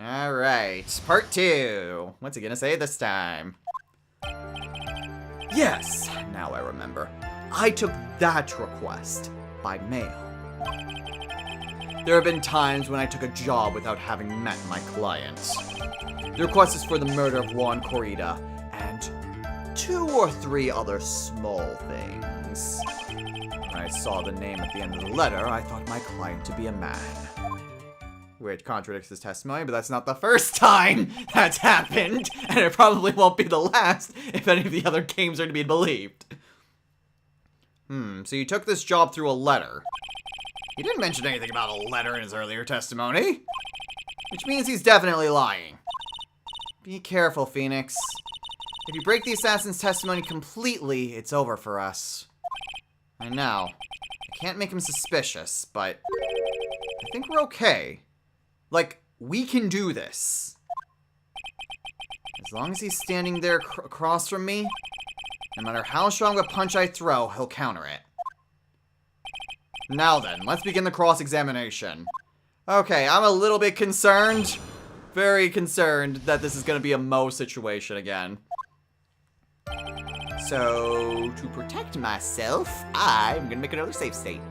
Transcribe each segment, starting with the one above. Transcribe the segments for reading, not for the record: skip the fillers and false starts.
Alright, part 2. What's he gonna say this time? Yes, now I remember. I took that request by mail. There have been times when I took a job without having met my client. The request is for the murder of Juan Corrida and 2 or 3 other small things. When I saw the name at the end of the letter, I thought my client to be a man. Which contradicts his testimony, but that's not the first time that's happened, and it probably won't be the last if any of the other games are to be believed. So you took this job through a letter. He didn't mention anything about a letter in his earlier testimony, which means he's definitely lying. Be careful, Phoenix. If you break the assassin's testimony completely, it's over for us. I know. I can't make him suspicious, but I think we're okay. Like, we can do this. As long as he's standing there across from me, no matter how strong a punch I throw, he'll counter it. Now then, let's begin the cross-examination. Okay, I'm a little bit concerned. Very concerned that this is going to be a Mo situation again. So, to protect myself, I'm going to make another save state.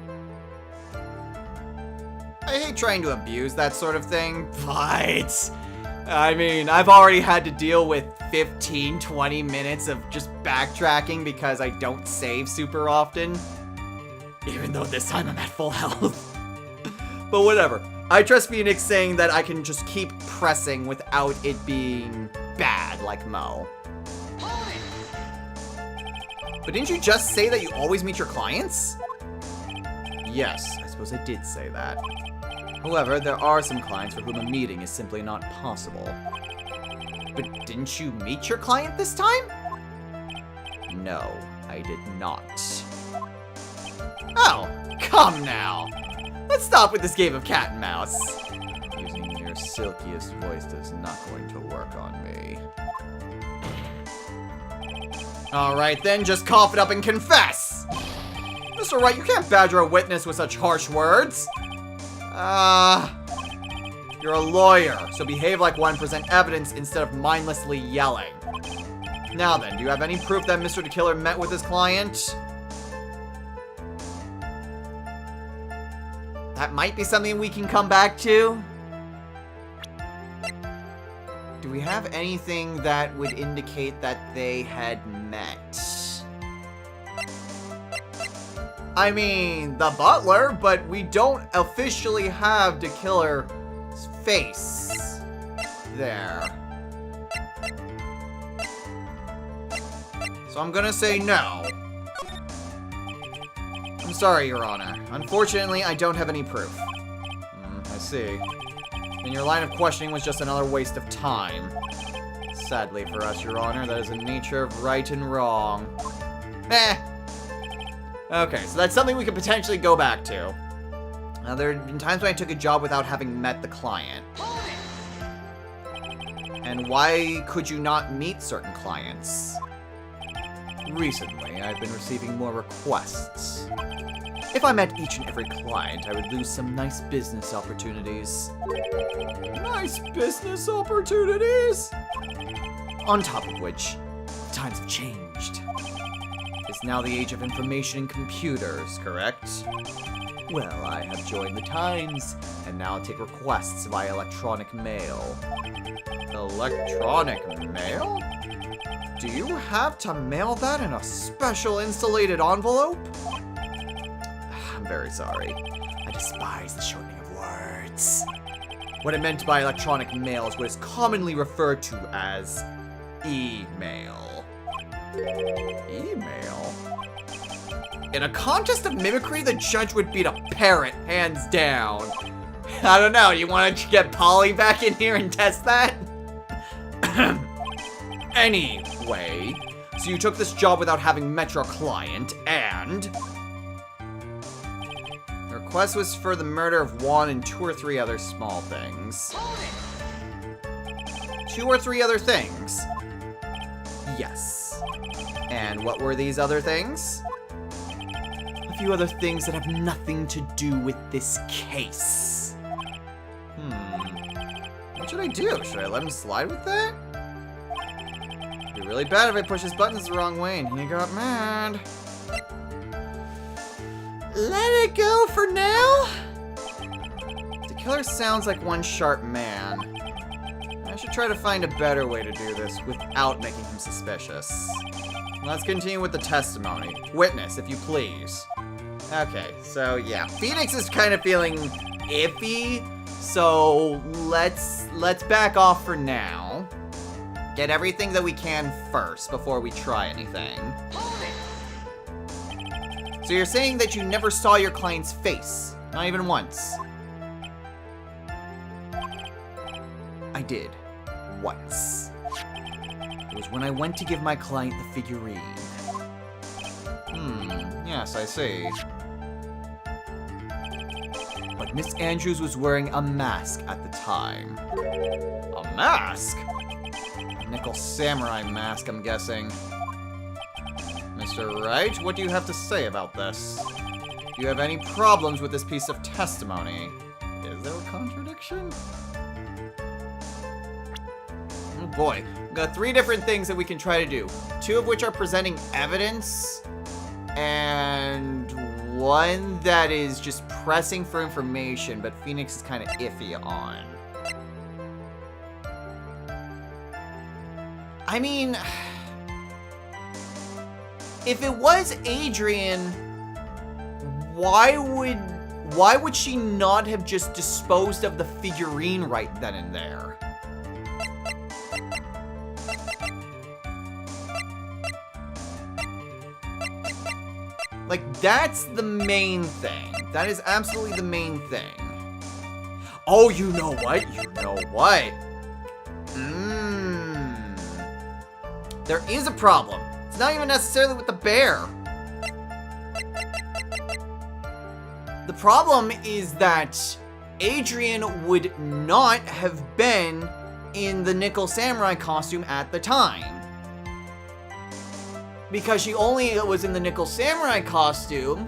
I hate trying to abuse that sort of thing, but I mean, I've already had to deal with 15, 20 minutes of just backtracking because I don't save super often. Even though this time I'm at full health. But whatever. I trust Phoenix saying that I can just keep pressing without it being bad like Mo. But didn't you just say that you always meet your clients? Yes, I suppose I did say that. However, there are some clients for whom a meeting is simply not possible. But didn't you meet your client this time? No, I did not. Oh, come now. Let's stop with this game of cat and mouse. Using your silkiest voice is not going to work on me. Alright then, just cough it up and confess! Mr. Wright, you can't badger a witness with such harsh words. You're a lawyer, so behave like one, present evidence instead of mindlessly yelling. Now then, do you have any proof that Mr. the Killer met with his client? That might be something we can come back to. Do we have anything that would indicate that they had met? I mean, the butler, but we don't officially have the killer's face there. So I'm gonna say no. I'm sorry, Your Honor. Unfortunately, I don't have any proof. I see. And your line of questioning was just another waste of time. Sadly for us, Your Honor, that is the nature of right and wrong. Okay, so that's something we could potentially go back to. Now, there have been times when I took a job without having met the client. And why could you not meet certain clients? Recently, I've been receiving more requests. If I met each and every client, I would lose some nice business opportunities. Nice business opportunities? On top of which, times have changed. It's now the age of information and computers, correct? Well, I have joined the times, and now take requests via electronic mail. Electronic mail? Do you have to mail that in a special insulated envelope? I'm very sorry. I despise the shortening of words. What I meant by electronic mail is what is commonly referred to as email. Email? In a contest of mimicry, the judge would beat a parrot, hands down. I don't know, you want to get Polly back in here and test that? Anyway, so you took this job without having met your client, and the request was for the murder of Juan and 2 or 3 other small things. 2 or 3 other things? Yes. And what were these other things? A few other things that have nothing to do with this case. What What should I do? Should I let him slide with that? It'd be really bad if I push his buttons the wrong way and he got mad. Let it go for now? The killer sounds like one sharp man. I should try to find a better way to do this without making him suspicious. Let's continue with the testimony. Witness, if you please. Okay, so yeah. Phoenix is kind of feeling iffy, so let's back off for now. Get everything that we can first before we try anything. So you're saying that you never saw your client's face? Not even once? I did. Once. It was when I went to give my client the figurine. Yes, I see. But Miss Andrews was wearing a mask at the time. A mask? A nickel samurai mask, I'm guessing. Mr. Wright, what do you have to say about this? Do you have any problems with this piece of testimony? Is there a contradiction? Oh boy, we've got 3 different things that we can try to do. 2 of which are presenting evidence, and 1 that is just pressing for information, but Phoenix is kind of iffy on. I mean, if it was Adrian, why would she not have just disposed of the figurine right then and there? Like, that's the main thing. That is absolutely the main thing. Oh, you know what? You know what? There is a problem. It's not even necessarily with the bear. The problem is that Adrian would not have been in the Nickel Samurai costume at the time. Because she only was in the Nickel Samurai costume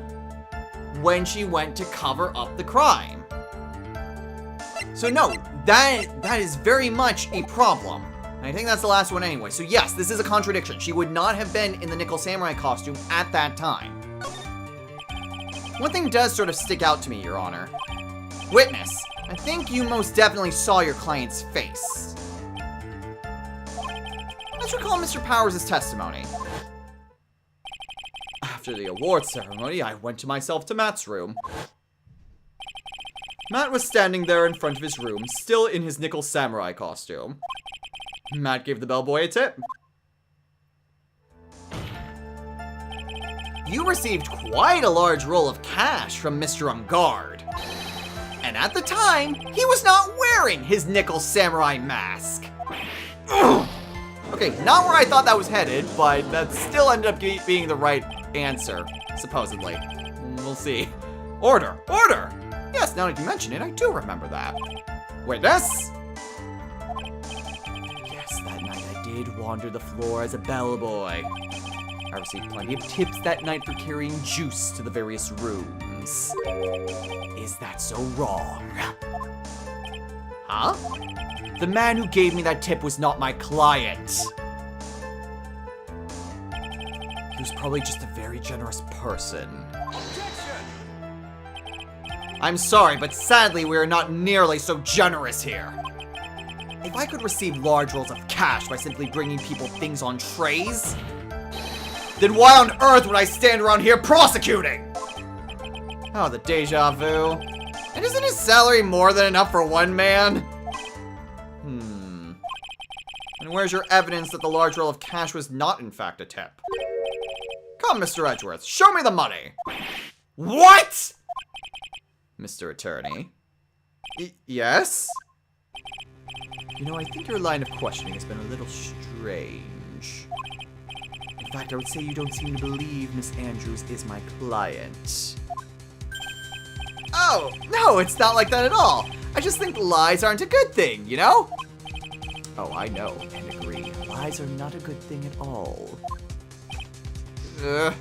when she went to cover up the crime. So no, that is very much a problem. And I think that's the last one anyway. So yes, this is a contradiction. She would not have been in the Nickel Samurai costume at that time. One thing does sort of stick out to me, Your Honor. Witness, I think you most definitely saw your client's face. Let's recall Mr. Powers' testimony. After the awards ceremony, I went myself to Matt's room. Matt was standing there in front of his room, still in his Nickel Samurai costume. Matt gave the bellboy a tip. You received quite a large roll of cash from Mr. Ungard. And at the time, he was not wearing his Nickel Samurai mask. Okay, not where I thought that was headed, but that still ended up being the right answer, supposedly. We'll see. Order! Order! Yes, now that you mention it, I do remember that. Witness? Yes, that night I did wander the floor as a bellboy. I received plenty of tips that night for carrying juice to the various rooms. Is that so wrong? Huh? The man who gave me that tip was not my client. He was probably just a very generous person. Objection! I'm sorry, but sadly we are not nearly so generous here. If I could receive large rolls of cash by simply bringing people things on trays, then why on earth would I stand around here prosecuting? Oh, the deja vu. And isn't his salary more than enough for one man? And where's your evidence that the large roll of cash was not in fact a tip? Come, Mr. Edgeworth, show me the money! What? Mr. Attorney? Yes? You know, I think your line of questioning has been a little strange. In fact, I would say you don't seem to believe Miss Andrews is my client. Oh, no, it's not like that at all. I just think lies aren't a good thing, you know? Oh, I know, and agree. Lies are not a good thing at all. I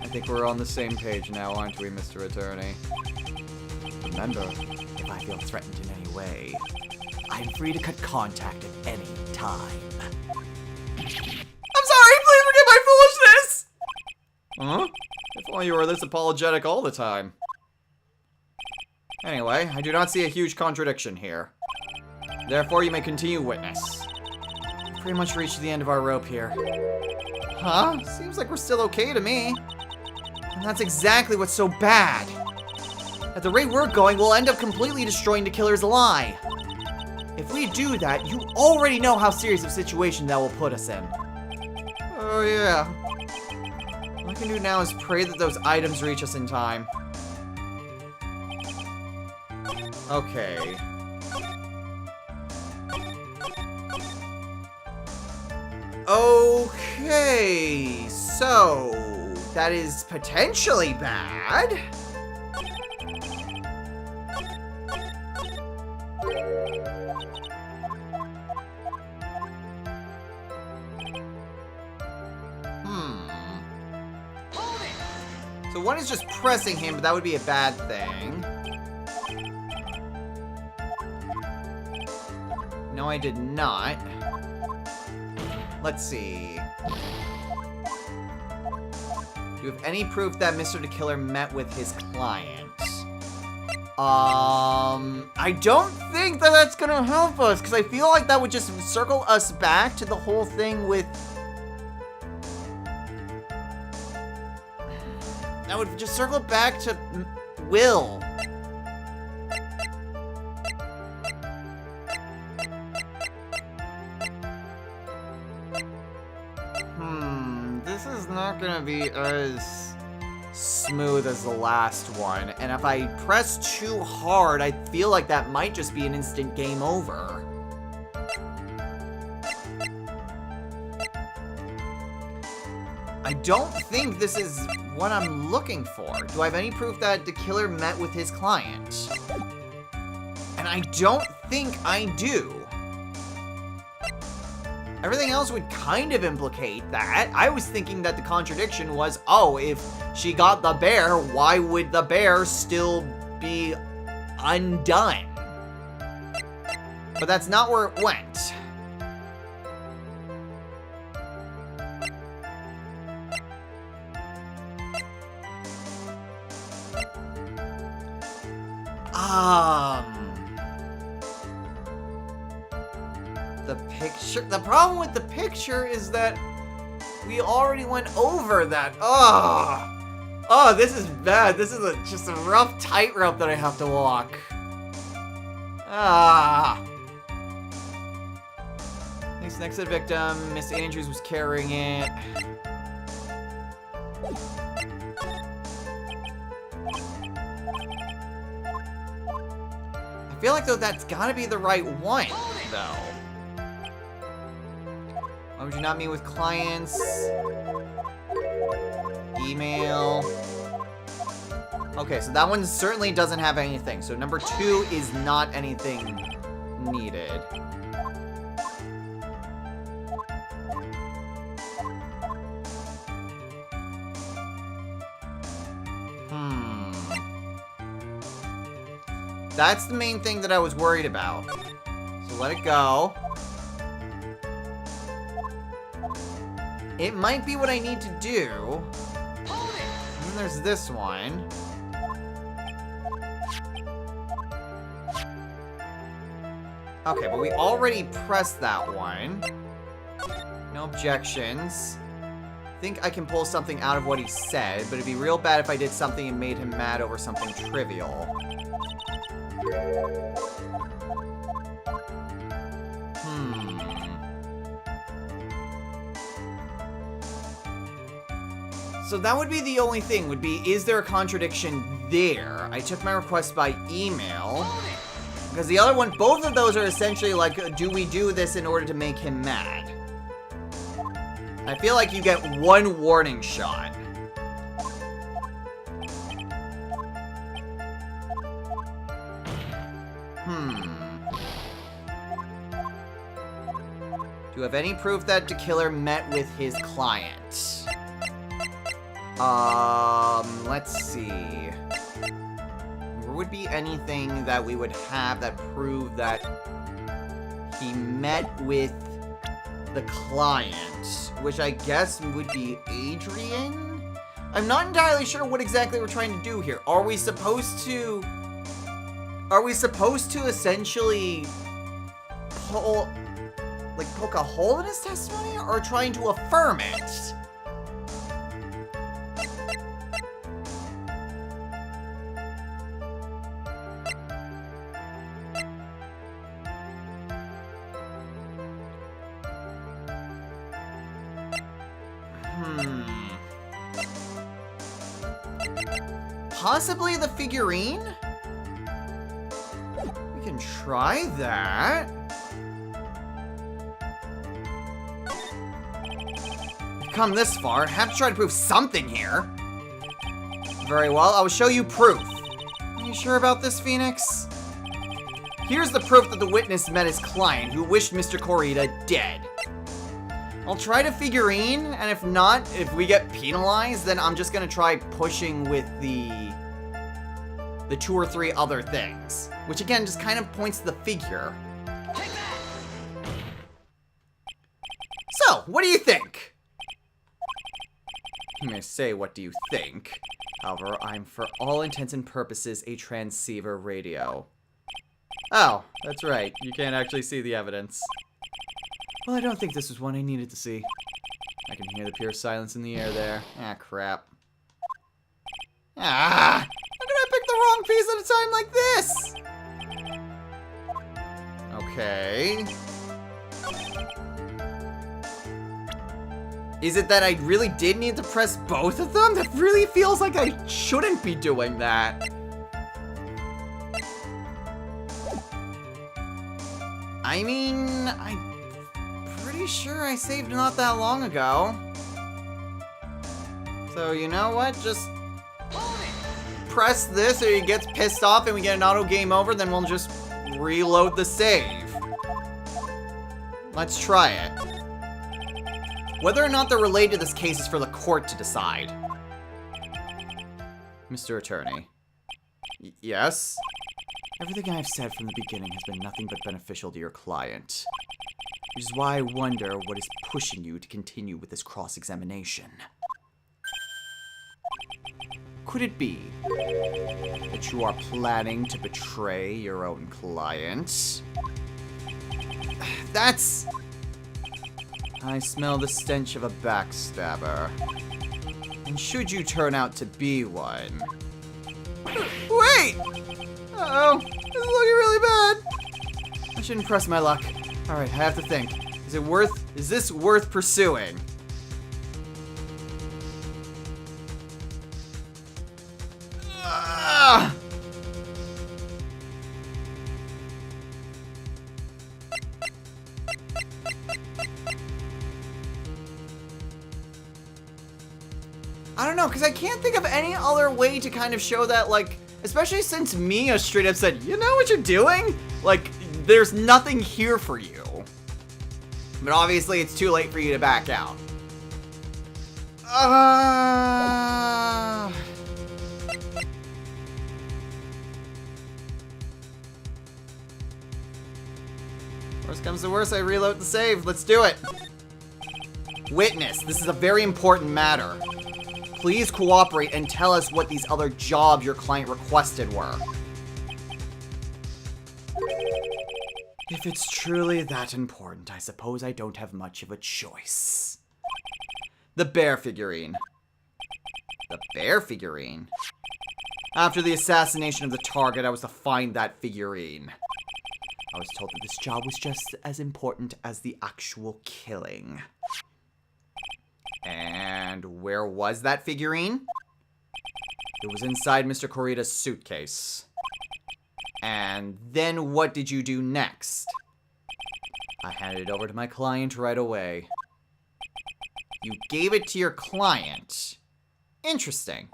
think we're on the same page now, aren't we, Mr. Attorney? Remember, if I feel threatened in any way, I am free to cut contact at any time. I'm sorry, please forgive my foolishness! Huh? If only you were this apologetic all the time. Anyway, I do not see a huge contradiction here. Therefore, you may continue, witness. We've pretty much reached the end of our rope here. Huh? Seems like we're still okay to me. And that's exactly what's so bad. At the rate we're going, we'll end up completely destroying the killer's lie. If we do that, you already know how serious of a situation that will put us in. Oh yeah. All I can do now is pray that those items reach us in time. Okay. Okay, so that is potentially bad. So one is just pressing him, but that would be a bad thing. No, I did not. Let's see. Do you have any proof that Mr. the Killer met with his client? I don't think that that's gonna help us, because I feel like that would just circle us back to the whole thing with... That would just circle back to Will. This is not gonna be as smooth as the last one. And if I press too hard, I feel like that might just be an instant game over. I don't think this is what I'm looking for. Do I have any proof that the killer met with his client? And I don't think I do. Everything else would kind of implicate that. I was thinking that the contradiction was, oh, if she got the bear, why would the bear still be undone? But that's not where it went. The picture. The problem with the picture is that we already went over that. Oh, this is bad. This is just a rough tightrope that I have to walk. Thanks next to the victim. Miss Andrews was carrying it. I feel like, though, that's gotta be the right one, though. Why would you not meet with clients? Email. Okay, so that one certainly doesn't have anything. So number 2 is not anything needed. That's the main thing that I was worried about. So let it go. It might be what I need to do. And then there's this one. Okay, but we already pressed that one. No objections. I think I can pull something out of what he said, but it'd be real bad if I did something and made him mad over something trivial. So that would be the only thing, would be, is there a contradiction there? I took my request by email. Because the other one, both of those are essentially like, do we do this in order to make him mad? I feel like you get one warning shot. Do you have any proof that the killer met with his client? Let's see. Where would be anything that we would have that proved that he met with the client, which I guess would be Adrian? I'm not entirely sure what exactly we're trying to do here. Are we supposed to essentially poke a hole in his testimony, or trying to affirm it? Possibly the figurine? We can try that. We've come this far. Have to try to prove something here. Very well, I will show you proof. Are you sure about this, Phoenix? Here's the proof that the witness met his client, who wished Mr. Corita dead. I'll try to figurine, and if not, if we get penalized, then I'm just gonna try pushing with the 2 or 3 other things. Which again, just kind of points to the figure. So, what do you think? You may say, what do you think? However, I'm for all intents and purposes a transceiver radio. Oh, that's right. You can't actually see the evidence. Well, I don't think this was one I needed to see. I can hear the pure silence in the air there. Ah, crap. Ah! How did I pick the wrong piece at a time like this? Okay. Is it that I really did need to press both of them? That really feels like I shouldn't be doing that. I mean, I'm pretty sure I saved not that long ago. So, you know what? Just press this or he gets pissed off and we get an auto game over, then we'll just reload the save. Let's try it. Whether or not they're related to this case is for the court to decide. Mr. Attorney. Yes? Everything I've said from the beginning has been nothing but beneficial to your client. Which is why I wonder what is pushing you to continue with this cross-examination. Could it be that you are planning to betray your own client? That's... I smell the stench of a backstabber. And should you turn out to be one... Wait! Uh-oh, this is looking really bad. I shouldn't press my luck. Alright, I have to think. Is this worth pursuing? I don't know, because I can't think of any other way to kind of show that, like, especially since Mia straight up said, you know what you're doing? Like, there's nothing here for you. But obviously it's too late for you to back out. Worst comes to worst, I reload the save. Let's do it. Witness, this is a very important matter. Please cooperate and tell us what these other jobs your client requested were. If it's truly that important, I suppose I don't have much of a choice. The bear figurine. The bear figurine? After the assassination of the target, I was to find that figurine. I was told that this job was just as important as the actual killing. And where was that figurine? It was inside Mr. Corita's suitcase. And then what did you do next? I handed it over to my client right away. You gave it to your client. Interesting.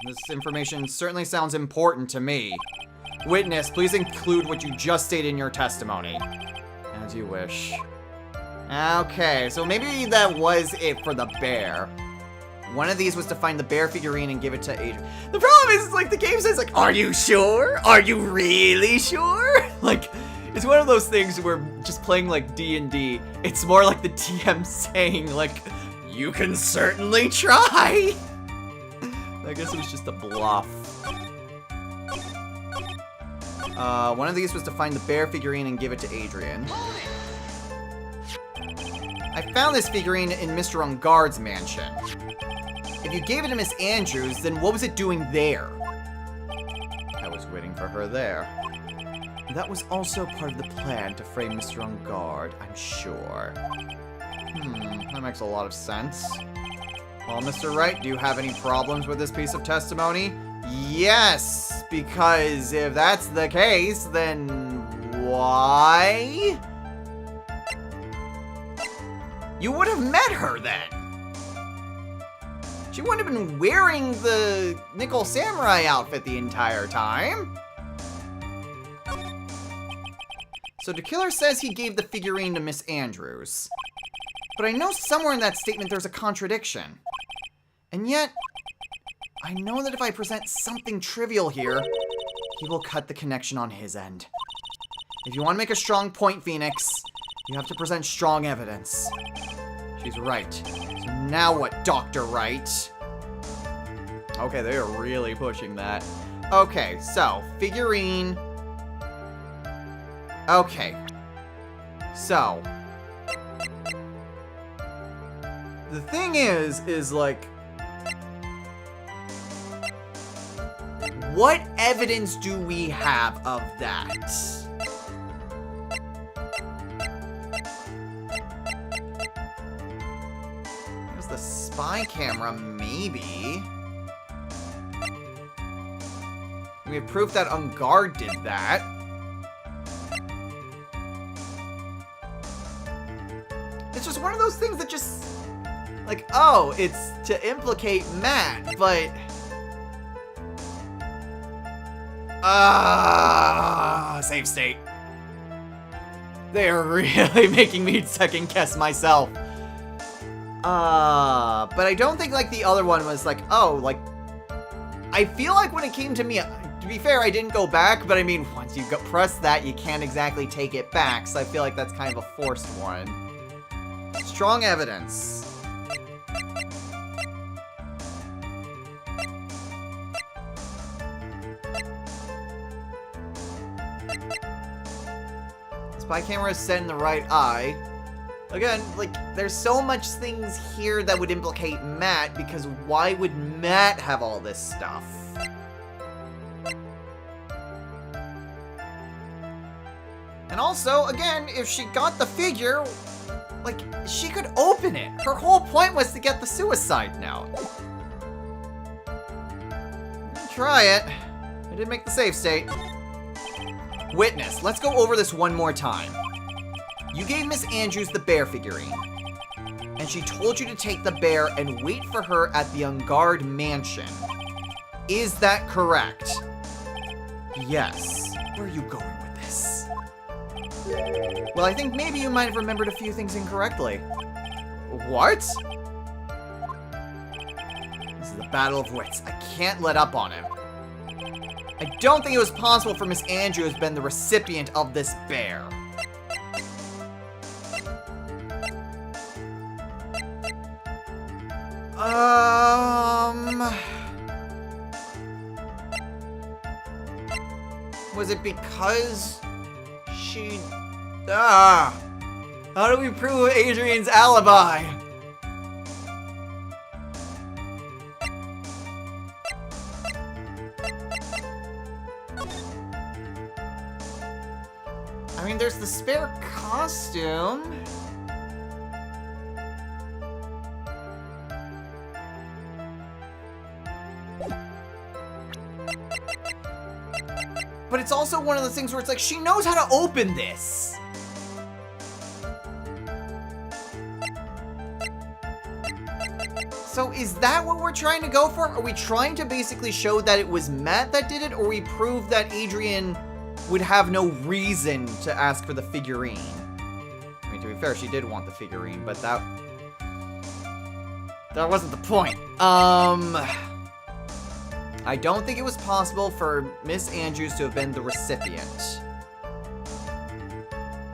This information certainly sounds important to me. Witness, please include what you just stated in your testimony. As you wish. Okay, so maybe that was it for the bear. One of these was to find the bear figurine and give it to Adrian. The problem is, like, the game says, like, are you sure? Are you really sure? Like, it's one of those things where just playing, like, D&D, it's more like the DM saying, like, you can certainly try. I guess it was just a bluff. One of these was to find the bear figurine and give it to Adrian. I found this figurine in Mr. Ungard's mansion. If you gave it to Miss Andrews, then what was it doing there? I was waiting for her there. That was also part of the plan to frame Mr. Ungard, I'm sure. That makes a lot of sense. Well, Mr. Wright, do you have any problems with this piece of testimony? Yes, because if that's the case, then why? You would have met her then. She wouldn't have been wearing the Nickel Samurai outfit the entire time. So the killer says he gave the figurine to Miss Andrews. But I know somewhere in that statement there's a contradiction. And yet, I know that if I present something trivial here, he will cut the connection on his end. If you want to make a strong point, Phoenix, you have to present strong evidence. She's right. So now what, Dr. Wright? Okay, they are really pushing that. Okay, so, figurine. Okay. So. The thing is like, what evidence do we have of that? There's the spy camera, maybe. We have proof that Ungard did that. It's just one of those things that just, like, oh, it's to implicate Matt, but... save state. They are really making me second guess myself. But I don't think, like, the other one was like, oh, like, I feel like when it came to me, to be fair, I didn't go back, but I mean, once you press that, you can't exactly take it back, so I feel like that's kind of a forced one. Strong evidence. Spy camera is set in the right eye. Again, like, there's so much things here that would implicate Matt, because why would Matt have all this stuff? And also, again, if she got the figure, like, she could open it. Her whole point was to get the suicide note. Try it. I did make the save state. Witness, let's go over this one more time. You gave Miss Andrews the bear figurine, and she told you to take the bear and wait for her at the Ungard mansion. Is that correct? Yes. Where are you going with this? Well, I think maybe you might have remembered a few things incorrectly. What? This is the battle of wits. I can't let up on him. I don't think it was possible for Miss Andrews to have been the recipient of this bear. Was it because she... How do we prove Adrian's alibi? I mean, there's the spare costume. But it's also one of those things where it's like, she knows how to open this. So is that what we're trying to go for? Are we trying to basically show that it was Matt that did it, or we prove that Adrian would have no reason to ask for the figurine? I mean, to be fair, she did want the figurine, but that... That wasn't the point. I don't think it was possible for Miss Andrews to have been the recipient.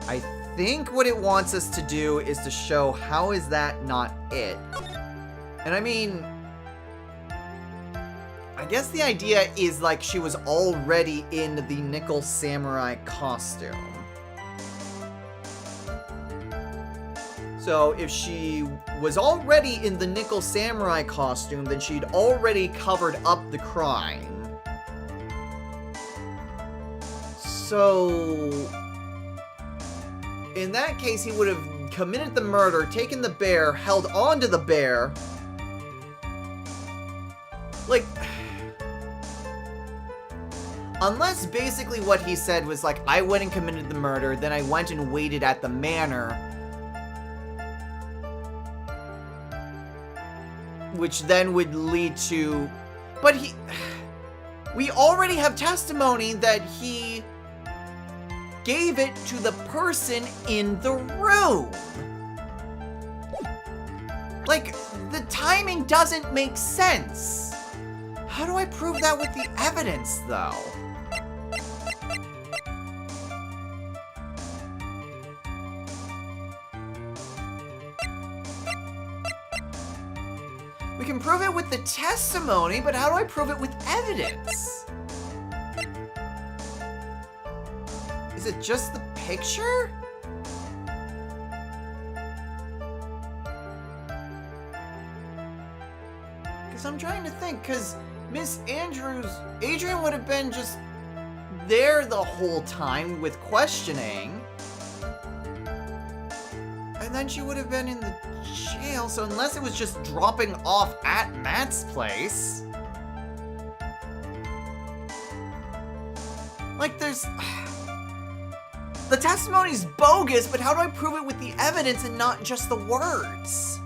I think what it wants us to do is to show how is that not it. And I mean, I guess the idea is like she was already in the Nickel Samurai costume. So if she was already in the Nickel Samurai costume, then she'd already covered up the crime. So in that case, he would have committed the murder, taken the bear, held on to the bear. Like, unless basically what he said was like, I went and committed the murder, then I went and waited at the manor, which then would lead to... But we already have testimony that he gave it to the person in the room. Like, the timing doesn't make sense. How do I prove that with the evidence, though? We can prove it with the testimony, but how do I prove it with evidence? Is it just the picture? Because I'm trying to think, because Miss Andrews, Adrian would have been just there the whole time with questioning. And then she would have been in the jail, so unless it was just dropping off at Matt's place. Like, there's... The testimony's bogus, but how do I prove it with the evidence and not just the words?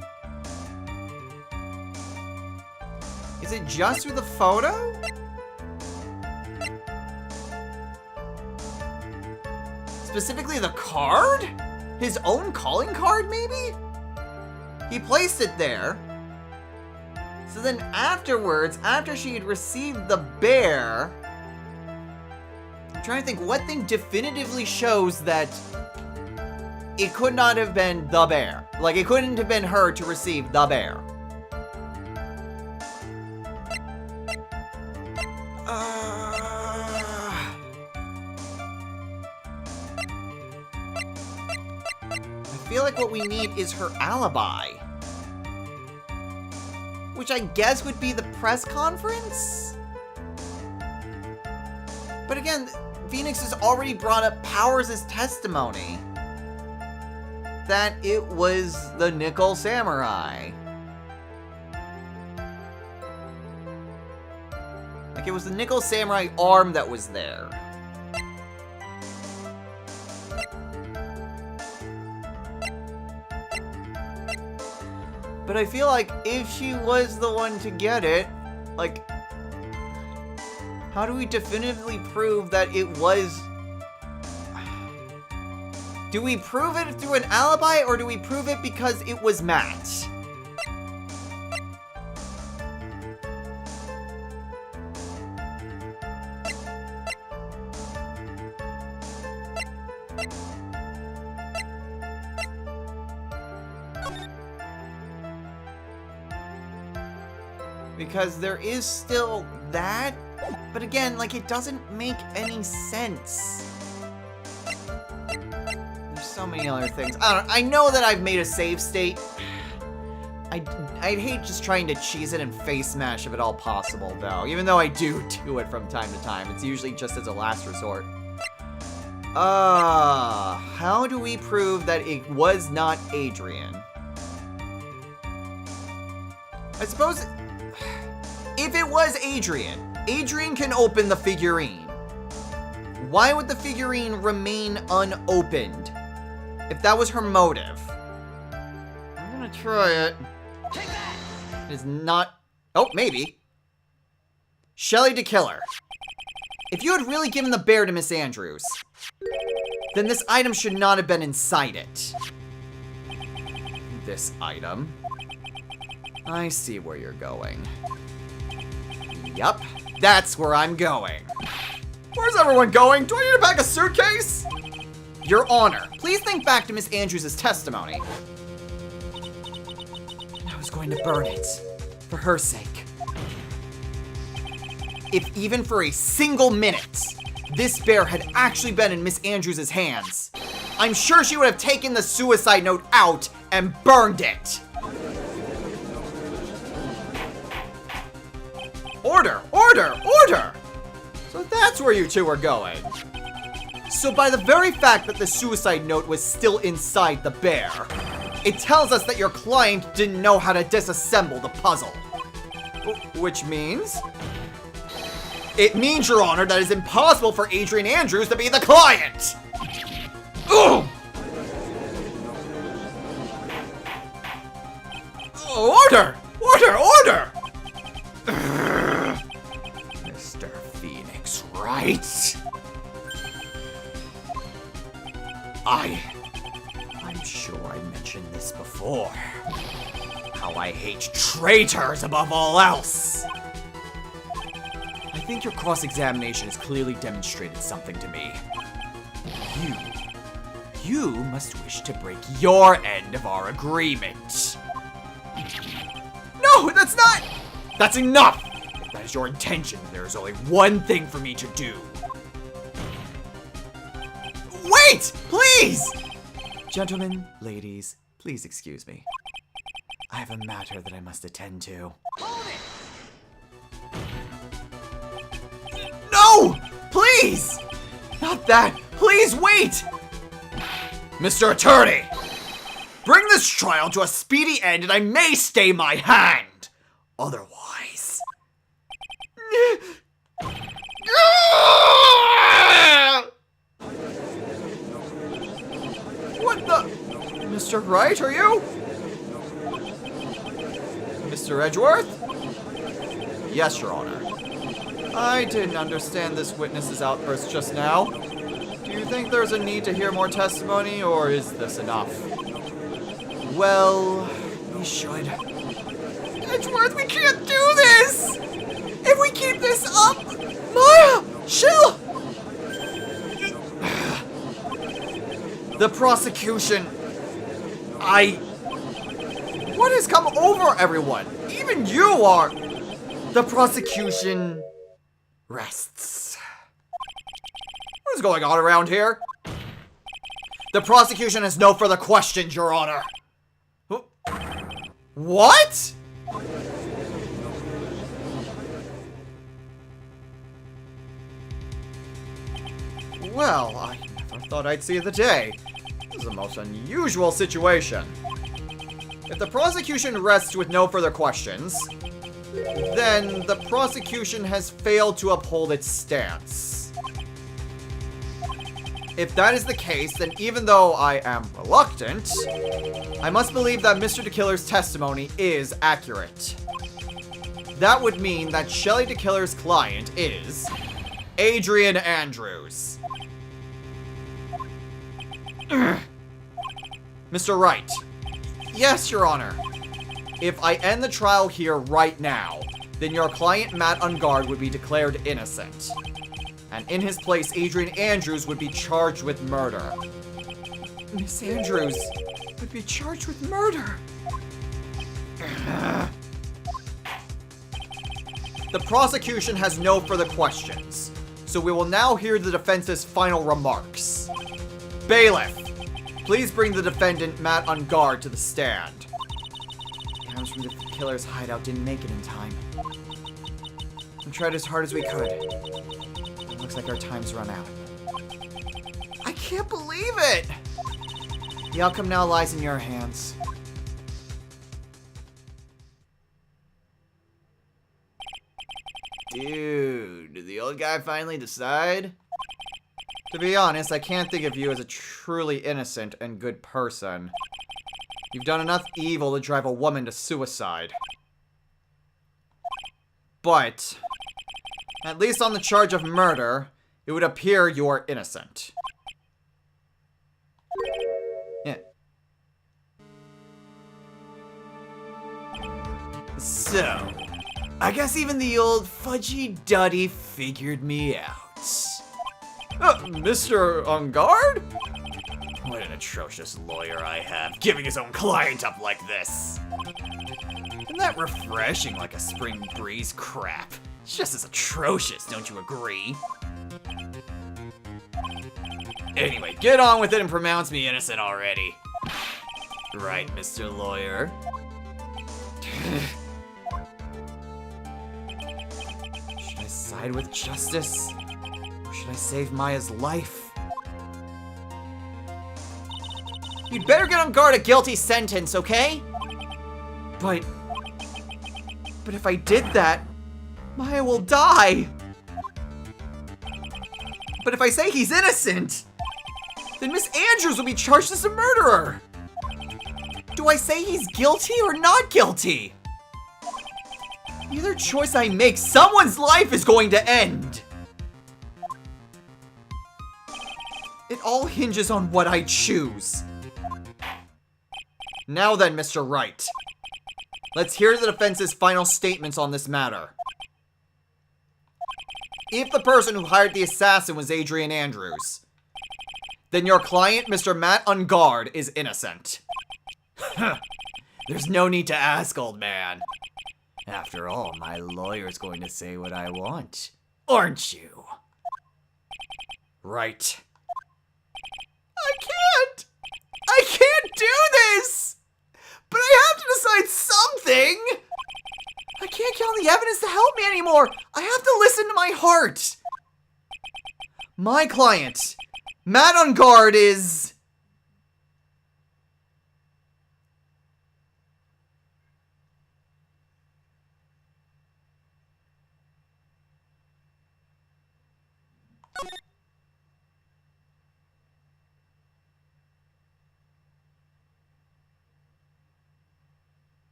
Is it just through the photo? Specifically the card? His own calling card, maybe? He placed it there. So then afterwards, after she had received the bear... I'm trying to think what thing definitively shows that it could not have been the bear. Like, it couldn't have been her to receive the bear. I feel like what we need is her alibi. Which I guess would be the press conference? But again, Phoenix has already brought up Powers' testimony that it was the Nickel Samurai. Like, it was the Nickel Samurai arm that was there. But I feel like if she was the one to get it, like, how do we definitively prove that it was... Do we prove it through an alibi, or do we prove it because it was Matt? Because there is still that, but again, like, it doesn't make any sense. There's so many other things. I know that I've made a save state. I'd hate just trying to cheese it and face smash if at all possible, though. Even though I do it from time to time. It's usually just as a last resort. How do we prove that it was not Adrian? I suppose... If it was Adrian, Adrian can open the figurine. Why would the figurine remain unopened? If that was her motive. I'm gonna try it. Take that! It is not... Oh, maybe. Shelly to Killer. If you had really given the bear to Miss Andrews, then this item should not have been inside it. This item. I see where you're going. Yup, that's where I'm going. Where's everyone going? Do I need to pack a suitcase? Your Honor, please think back to Miss Andrews' testimony. I was going to burn it, for her sake. If even for a single minute, this bear had actually been in Miss Andrews' hands, I'm sure she would have taken the suicide note out and burned it. Order! Order! Order! So that's where you two are going. So by the very fact that the suicide note was still inside the bear, it tells us that your client didn't know how to disassemble the puzzle. Which means? It means, Your Honor, that it's impossible for Adrian Andrews to be the client! Ugh! Order! Order! Order! Mr. Phoenix, right? I'm sure I mentioned this before. How I hate traitors above all else. I think your cross-examination has clearly demonstrated something to me. You must wish to break your end of our agreement. No, that's not! That's enough! If that is your intention, there is only one thing for me to do. Wait! Please! Gentlemen, ladies, please excuse me. I have a matter that I must attend to. Hold it! No! Please! Not that! Please wait! Mr. Attorney! Bring this trial to a speedy end and I may stay my hand! Otherwise... What the... Mr. Wright, are you? Mr. Edgeworth? Yes, Your Honor. I didn't understand this witness's outburst just now. Do you think there's a need to hear more testimony, or is this enough? Well, we should. Edgeworth, we can't do this! If we keep this up... Maya! Chill! The prosecution... What has come over everyone? Even you are... The prosecution... rests. What is going on around here? The prosecution has no further questions, Your Honor. What? Well, I never thought I'd see the day. This is a most unusual situation. If the prosecution rests with no further questions, then the prosecution has failed to uphold its stance. If that is the case, then even though I am reluctant, I must believe that Mr. DeKiller's testimony is accurate. That would mean that Shelley DeKiller's client is Adrian Andrews. Mr. Wright. Yes, Your Honor. If I end the trial here right now, then your client Matt Ungard would be declared innocent. And in his place, Adrian Andrews would be charged with murder. Miss Andrews would be charged with murder. The prosecution has no further questions, so we will now hear the defense's final remarks. Bailiff, please bring the defendant Matt Ungard to the stand. Hounds from the killer's hideout didn't make it in time. We tried as hard as we could. It looks like our time's run out. I can't believe it! The outcome now lies in your hands. Dude, did the old guy finally decide? To be honest, I can't think of you as a truly innocent and good person. You've done enough evil to drive a woman to suicide. But, at least on the charge of murder, it would appear you are innocent. Yeah. So, I guess even the old fudgy-duddy figured me out. Mr. On guard? What an atrocious lawyer I have, giving his own client up like this. Isn't that refreshing like a spring breeze? Crap. It's just as atrocious, don't you agree? Anyway, get on with it and pronounce me innocent already. Right, Mr. Lawyer. Should I side with justice? Or should I save Maya's life? You'd better get on guard a guilty sentence, okay? But if I did that, Maya will die. But if I say he's innocent, then Miss Andrews will be charged as a murderer. Do I say he's guilty or not guilty? Either choice I make, someone's life is going to end. It all hinges on what I choose. Now then, Mr. Wright. Let's hear the defense's final statements on this matter. If the person who hired the assassin was Adrian Andrews, then your client, Mr. Matt Ungard, is innocent. There's no need to ask, old man. After all, my lawyer's going to say what I want, aren't you? Right. I can't do this! But I have to decide something! I can't count on the evidence to help me anymore! I have to listen to my heart! My client, Matt Ungard, is...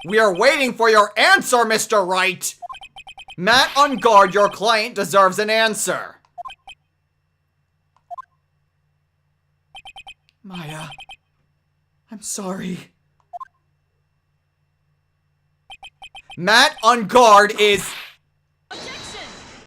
We are waiting for your answer, Mr. Wright! Matt Ungard, your client, deserves an answer. Maya, I'm sorry. Matt Ungard is...